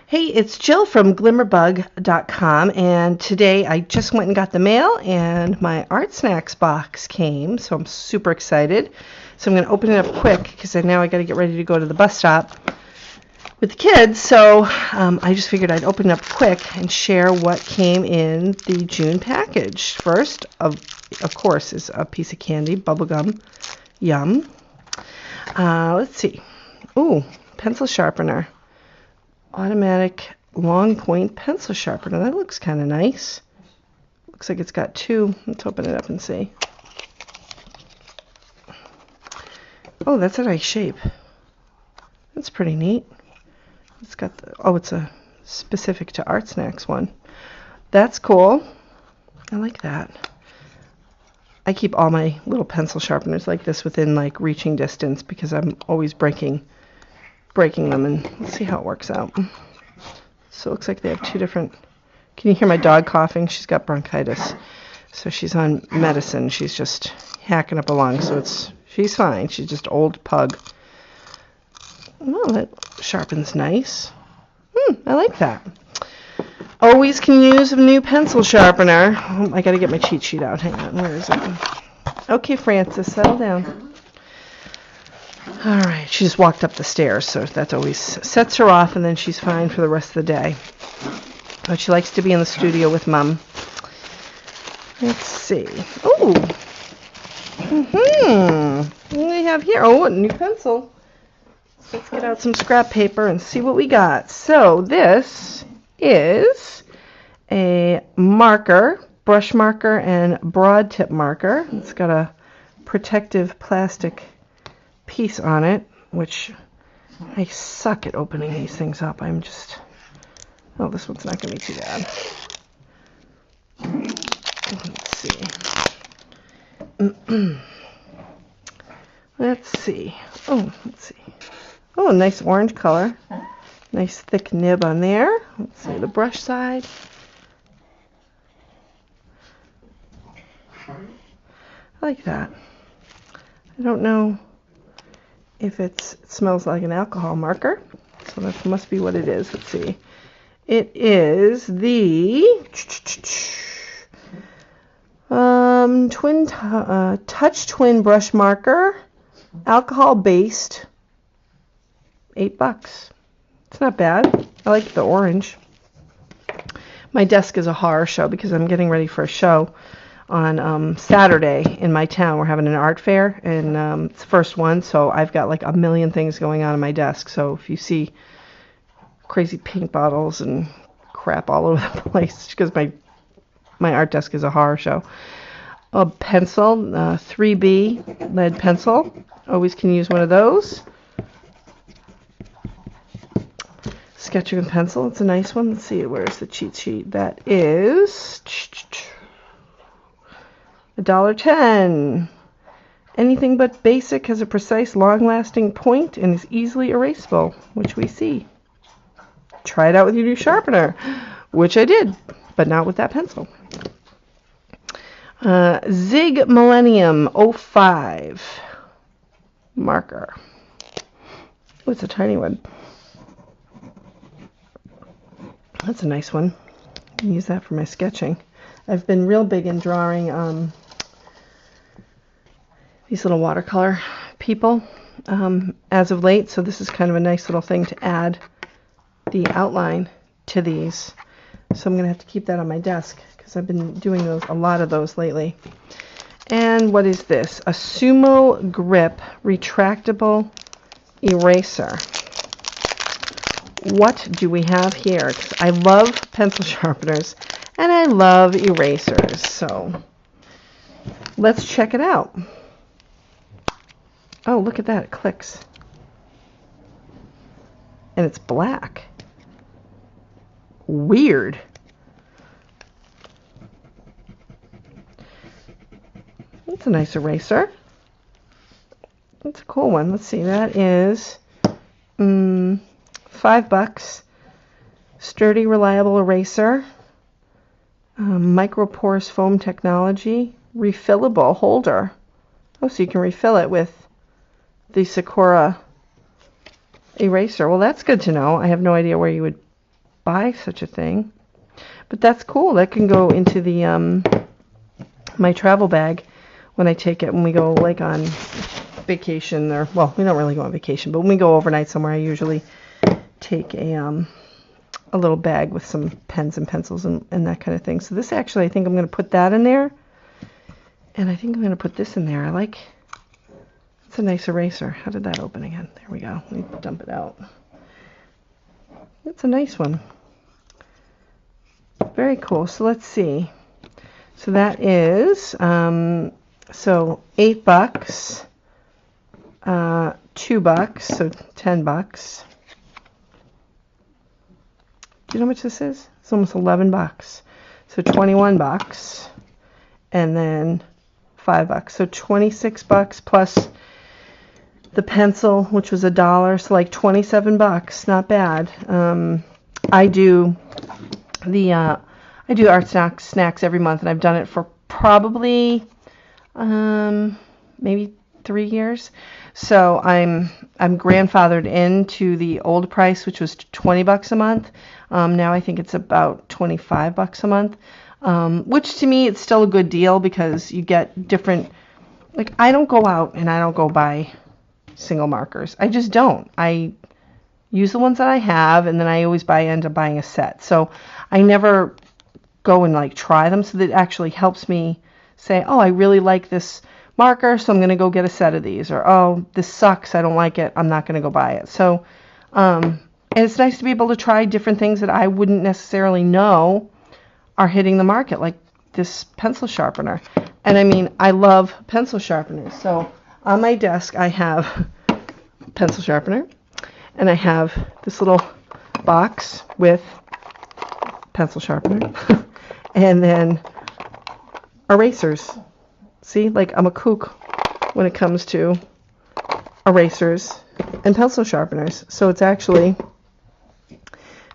Hey, it's Jill from glimmerbug.com, and today I just went and got the mail and my Art Snacks box came, so I'm super excited. So I'm going to open it up quick because now I got to get ready to go to the bus stop with the kids, so I just figured I'd open it up quick and share what came in the June package. First, of course, is a piece of candy, bubblegum, yum. Let's see. Ooh, pencil sharpener. Automatic long point pencil sharpener. That looks kind of nice. Looks like it's got two. Let's open it up and see. Oh, that's a nice shape. That's pretty neat. It's got the, oh, it's a specific to Art Snacks one. That's cool. I like that. I keep all my little pencil sharpeners like this within like reaching distance because I'm always breaking them, and let's see how it works out. So it looks like they have two different. Can you hear my dog coughing? She's got bronchitis, so she's on medicine. She's just hacking up along, so she's fine. She's just old pug. Oh, that sharpens nice. I like that. Always can use a new pencil sharpener. I gotta get my cheat sheet out. Hang on, where is it? Okay, Francis, settle down. All right, she just walked up the stairs, so that always sets her off, and then she's fine for the rest of the day. But she likes to be in the studio with Mom. Let's see. Oh, what do we have here? Oh, a new pencil. Let's get out some scrap paper and see what we got. So this is a marker, brush marker, and broad tip marker. It's got a protective plastic piece on it, which I suck at opening these things up. Oh, this one's not going to be too bad. Let's see. Let's see. Oh, a nice orange color. Nice thick nib on there. Let's see the brush side. I like that. I don't know if it smells like an alcohol marker, so that must be what it is. Let's see. It is the Touch Twin Brush Marker, alcohol-based, $8. It's not bad. I like the orange. My desk is a horror show because I'm getting ready for a show on Saturday in my town. We're having an art fair, and it's the first one, so I've got like a million things going on my desk. So if you see crazy paint bottles and crap all over the place, because my art desk is a horror show. A pencil, 3B lead pencil. Always can use one of those. Sketching pencil. It's a nice one. Let's see, where's the cheat sheet? That is $1.10. Anything but basic has a precise, long-lasting point and is easily erasable, which we see. Try it out with your new sharpener, which I did, but not with that pencil. Zig Millennium 05 marker. Oh, it's a tiny one. That's a nice one. I can use that for my sketching. I've been real big in drawing these little watercolor people as of late, so this is kind of a nice little thing to add the outline to these. So I'm going to have to keep that on my desk because I've been doing a lot of those lately. And what is this? A Sumo Grip retractable eraser. What do we have here? 'Cause I love pencil sharpeners and I love erasers, so let's check it out. Oh, look at that, it clicks. And it's black. Weird. That's a nice eraser. That's a cool one. Let's see, that is $5. Sturdy, reliable eraser. Microporous foam technology. Refillable holder. Oh, so you can refill it with the Sakura eraser. Well, that's good to know. I have no idea where you would buy such a thing. But that's cool. That can go into the my travel bag when I take it when we go like on vacation, or well, we don't really go on vacation, but when we go overnight somewhere, I usually take a little bag with some pens and pencils and that kind of thing. So this actually, I think I'm going to put that in there, and I think I'm going to put this in there. It's a nice eraser. How did that open again? There we go. Let me dump it out. It's a nice one. Very cool. So let's see. So that is so $8, $2, so $10. Do you know how much this is? It's almost $11. So $21, and then $5. So $26 plus the pencil, which was $1, so like $27. Not bad. I do art snacks every month, and I've done it for probably maybe 3 years. So I'm grandfathered into the old price, which was $20 a month. Now I think it's about $25 a month, which to me it's still a good deal because you get different. Like, I don't go out and I don't go buy single markers. I just don't. I use the ones that I have, and then I always end up buying a set. So I never go and like try them. So that actually helps me say, oh, I really like this marker, so I'm going to go get a set of these. Or, oh, this sucks, I don't like it, I'm not going to go buy it. So, and it's nice to be able to try different things that I wouldn't necessarily know are hitting the market, like this pencil sharpener. And I mean, I love pencil sharpeners. So on my desk, I have a pencil sharpener, and I have this little box with pencil sharpener, and then erasers. See, like I'm a kook when it comes to erasers and pencil sharpeners. So it's actually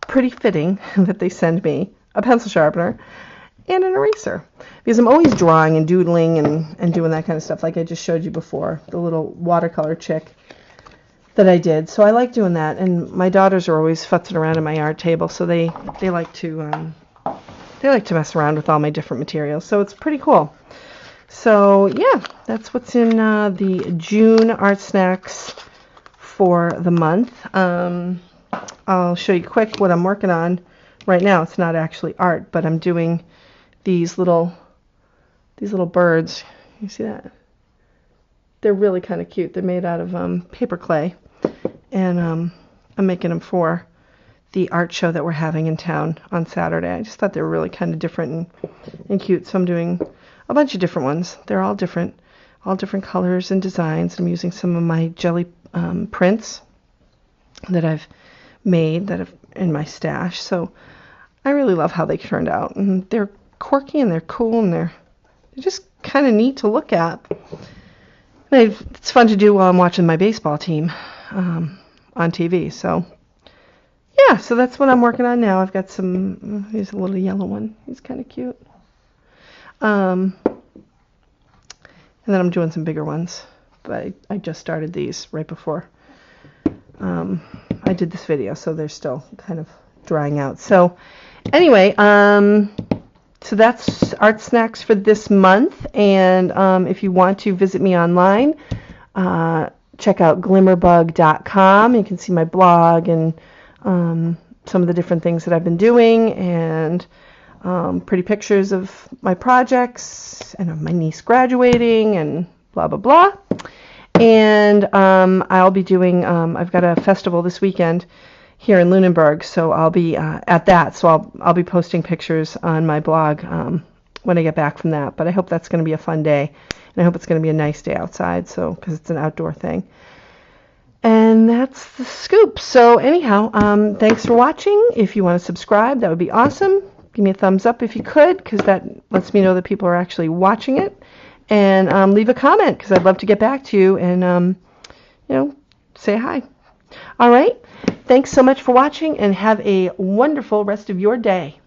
pretty fitting that they send me a pencil sharpener and an eraser, because I'm always drawing and doodling and doing that kind of stuff, like I just showed you before, the little watercolor chick that I did. So I like doing that, and my daughters are always futzing around at my art table, so they like to mess around with all my different materials. So it's pretty cool. So yeah, that's what's in the June art snacks for the month. I'll show you quick what I'm working on right now. It's not actually art, but I'm doing these little birds. You see that? They're really kind of cute. They're made out of paper clay, and I'm making them for the art show that we're having in town on Saturday. I just thought they were really kind of different and cute, so I'm doing a bunch of different ones. They're all different colors and designs. I'm using some of my jelly prints that I've made that have in my stash. So I really love how they turned out, and they're quirky and they're cool, and they're just kind of neat to look at. And it's fun to do while I'm watching my baseball team on TV. So yeah, so that's what I'm working on now. I've got some. Here's a little yellow one. He's kind of cute. And then I'm doing some bigger ones, but I just started these right before I did this video, so they're still kind of drying out. So anyway, so that's art snacks for this month, and if you want to visit me online, check out glimmerbug.com. You can see my blog and some of the different things that I've been doing, and pretty pictures of my projects and of my niece graduating and blah blah blah. And I'll be doing I've got a festival this weekend here in Lunenburg, so I'll be at that. So I'll be posting pictures on my blog when I get back from that. But I hope that's going to be a fun day, and I hope it's going to be a nice day outside, so because it's an outdoor thing. And that's the scoop. So anyhow, thanks for watching. If you want to subscribe, that would be awesome. Give me a thumbs up if you could, because that lets me know that people are actually watching it. And leave a comment, because I'd love to get back to you and, say hi. All right. Thanks so much for watching, and have a wonderful rest of your day.